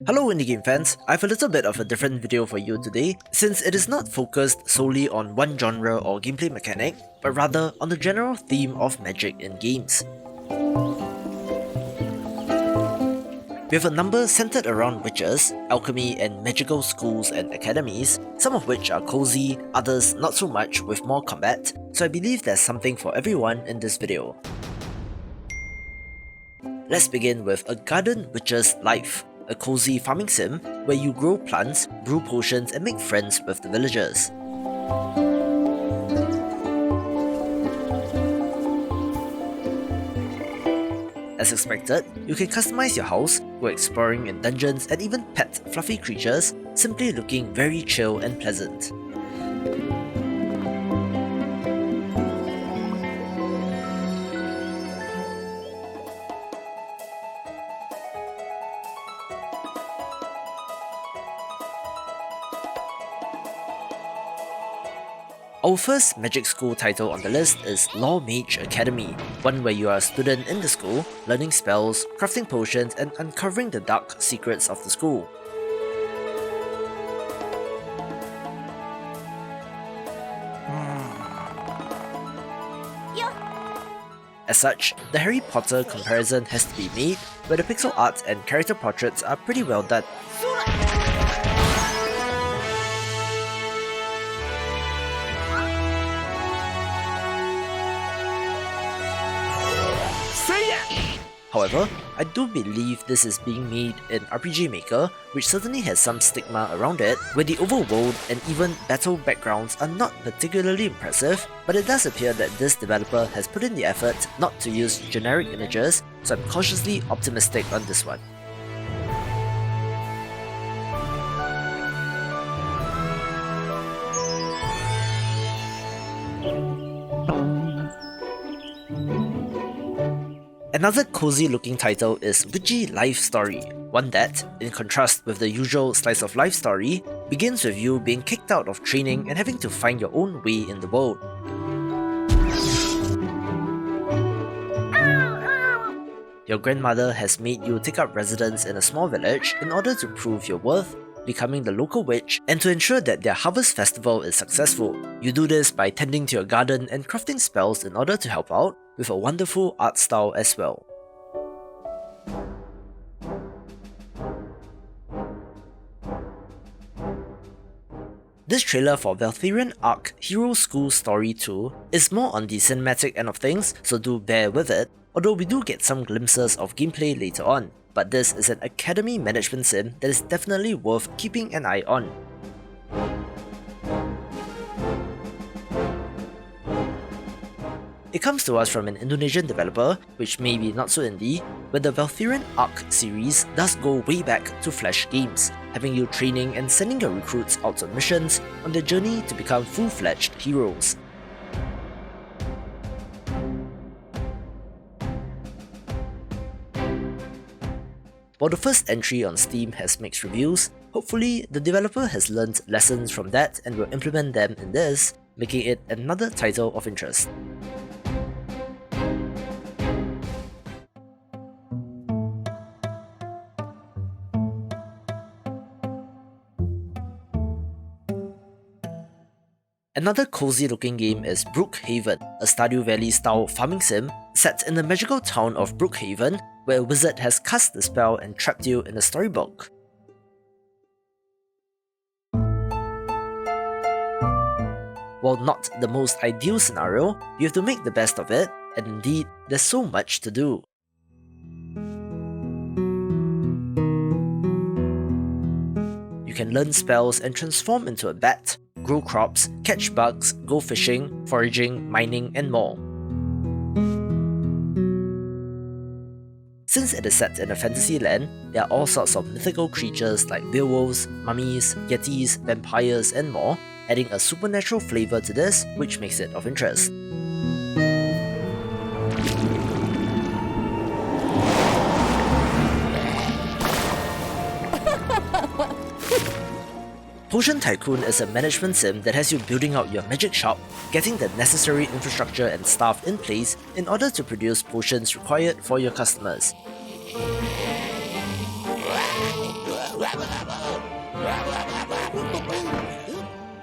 Hello indie game fans, I have a little bit of a different video for you today, since it is not focused solely on one genre or gameplay mechanic, but rather on the general theme of magic in games. We have a number centered around witches, alchemy and magical schools and academies, some of which are cozy, others not so much with more combat, so I believe there's something for everyone in this video. Let's begin with A Garden Witch's Life, a cozy farming sim where you grow plants, brew potions and make friends with the villagers. As expected, you can customize your house, go exploring in dungeons and even pet fluffy creatures, simply looking very chill and pleasant. Our first magic school title on the list is Lawmage Academy, one where you are a student in the school, learning spells, crafting potions and uncovering the dark secrets of the school. As such, the Harry Potter comparison has to be made, where the pixel art and character portraits are pretty well done. However, I do believe this is being made in RPG Maker, which certainly has some stigma around it, where the overworld and even battle backgrounds are not particularly impressive, but it does appear that this developer has put in the effort not to use generic images, so I'm cautiously optimistic on this one. Another cozy looking title is Witchy Life Story, one that, in contrast with the usual slice of life story, begins with you being kicked out of training and having to find your own way in the world. Your grandmother has made you take up residence in a small village in order to prove your worth, becoming the local witch, and to ensure that their harvest festival is successful. You do this by tending to your garden and crafting spells in order to help out, with a wonderful art style as well. This trailer for Valthirian Arc Hero School Story 2 is more on the cinematic end of things, so do bear with it, although we do get some glimpses of gameplay later on, but this is an academy management sim that is definitely worth keeping an eye on. It comes to us from an Indonesian developer, which may be not so indie, but the Valthirian Arc series does go way back to Flash games, having you training and sending your recruits out on missions on their journey to become full-fledged heroes. While the first entry on Steam has mixed reviews, hopefully the developer has learned lessons from that and will implement them in this, making it another title of interest. Another cozy looking game is Brookhaven, a Stardew Valley style farming sim set in the magical town of Brookhaven, where a wizard has cast the spell and trapped you in a storybook. While not the most ideal scenario, you have to make the best of it, and indeed, there's so much to do. You can learn spells and transform into a bat, grow crops, catch bugs, go fishing, foraging, mining, and more. Since it is set in a fantasy land, there are all sorts of mythical creatures like werewolves, mummies, yetis, vampires, and more, adding a supernatural flavour to this, which makes it of interest. Potion Tycoon is a management sim that has you building out your magic shop, getting the necessary infrastructure and staff in place in order to produce potions required for your customers.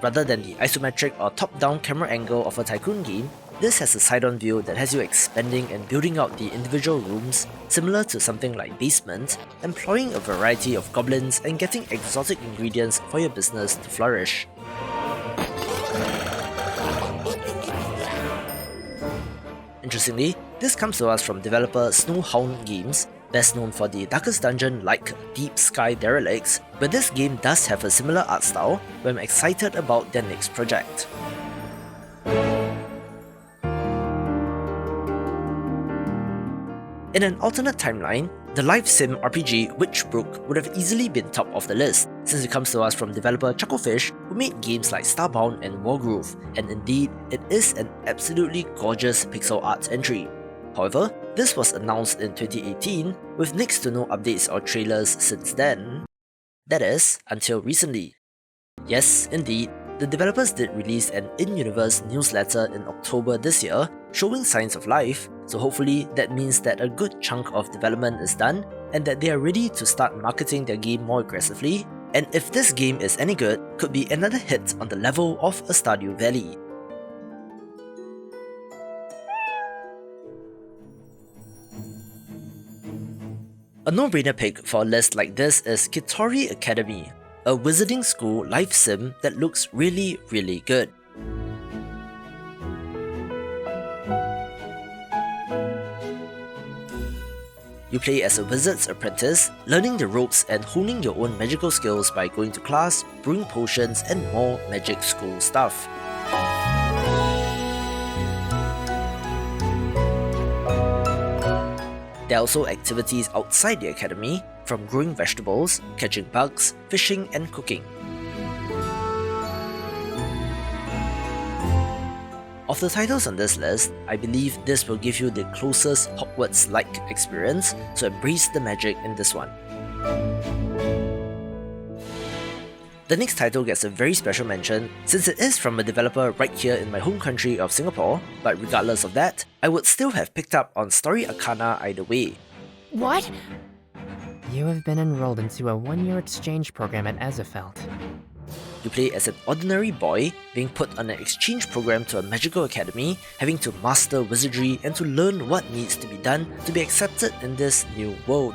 Rather than the isometric or top-down camera angle of a Tycoon game, this has a side-on view that has you expanding and building out the individual rooms, similar to something like Basement, employing a variety of goblins and getting exotic ingredients for your business to flourish. Interestingly, this comes to us from developer Snowhound Games, best known for the Darkest Dungeon like Deep Sky Derelicts, but this game does have a similar art style, where I'm excited about their next project. In an alternate timeline, the live sim RPG Witchbrook would have easily been top of the list, since it comes to us from developer Chucklefish, who made games like Starbound and Wargroove, and indeed, it is an absolutely gorgeous pixel art entry. However, this was announced in 2018, with next to no updates or trailers since then. That is, until recently. Yes, indeed, the developers did release an in-universe newsletter in October this year, showing signs of life, so hopefully that means that a good chunk of development is done, and that they are ready to start marketing their game more aggressively, and if this game is any good, could be another hit on the level of a Stardew Valley. A no-brainer pick for a list like this is Lawmage Academy, a wizarding school live sim that looks really good. You play as a wizard's apprentice, learning the ropes and honing your own magical skills by going to class, brewing potions, and more magic school stuff. There are also activities outside the academy, from growing vegetables, catching bugs, fishing, and cooking. Of the titles on this list, I believe this will give you the closest Hogwarts-like experience, so embrace the magic in this one. The next title gets a very special mention since it is from a developer right here in my home country of Singapore, but regardless of that, I would still have picked up on Story Arcana either way. What? You have been enrolled into a one-year exchange program at Azefeld. You play as an ordinary boy, being put on an exchange program to a magical academy, having to master wizardry and to learn what needs to be done to be accepted in this new world.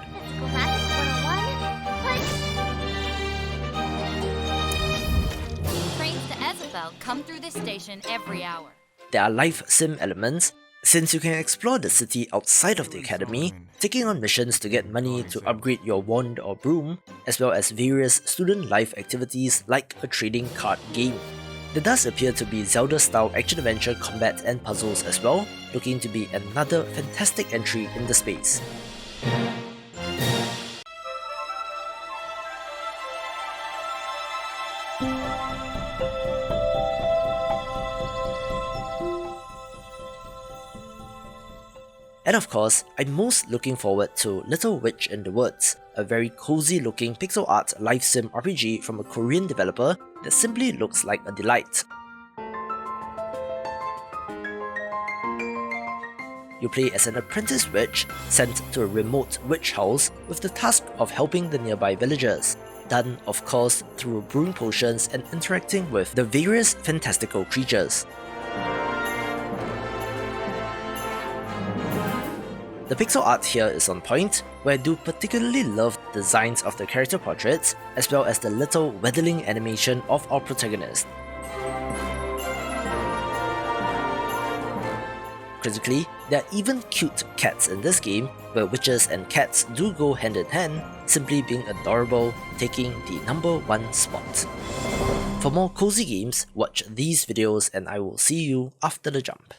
Trains to Azefeld come through this station every hour. There are live sim elements, since you can explore the city outside of the academy, taking on missions to get money to upgrade your wand or broom, as well as various student life activities like a trading card game. There does appear to be Zelda-style action-adventure combat and puzzles as well, looking to be another fantastic entry in the space. And of course, I'm most looking forward to Little Witch in the Woods, a very cozy looking pixel art live sim RPG from a Korean developer that simply looks like a delight. You play as an apprentice witch sent to a remote witch house with the task of helping the nearby villagers, done of course through brewing potions and interacting with the various fantastical creatures. The pixel art here is on point, where I do particularly love the designs of the character portraits, as well as the little weathering animation of our protagonist. Critically, there are even cute cats in this game, where witches and cats do go hand in hand, simply being adorable, taking the #1 spot. For more cozy games, watch these videos and I will see you after the jump.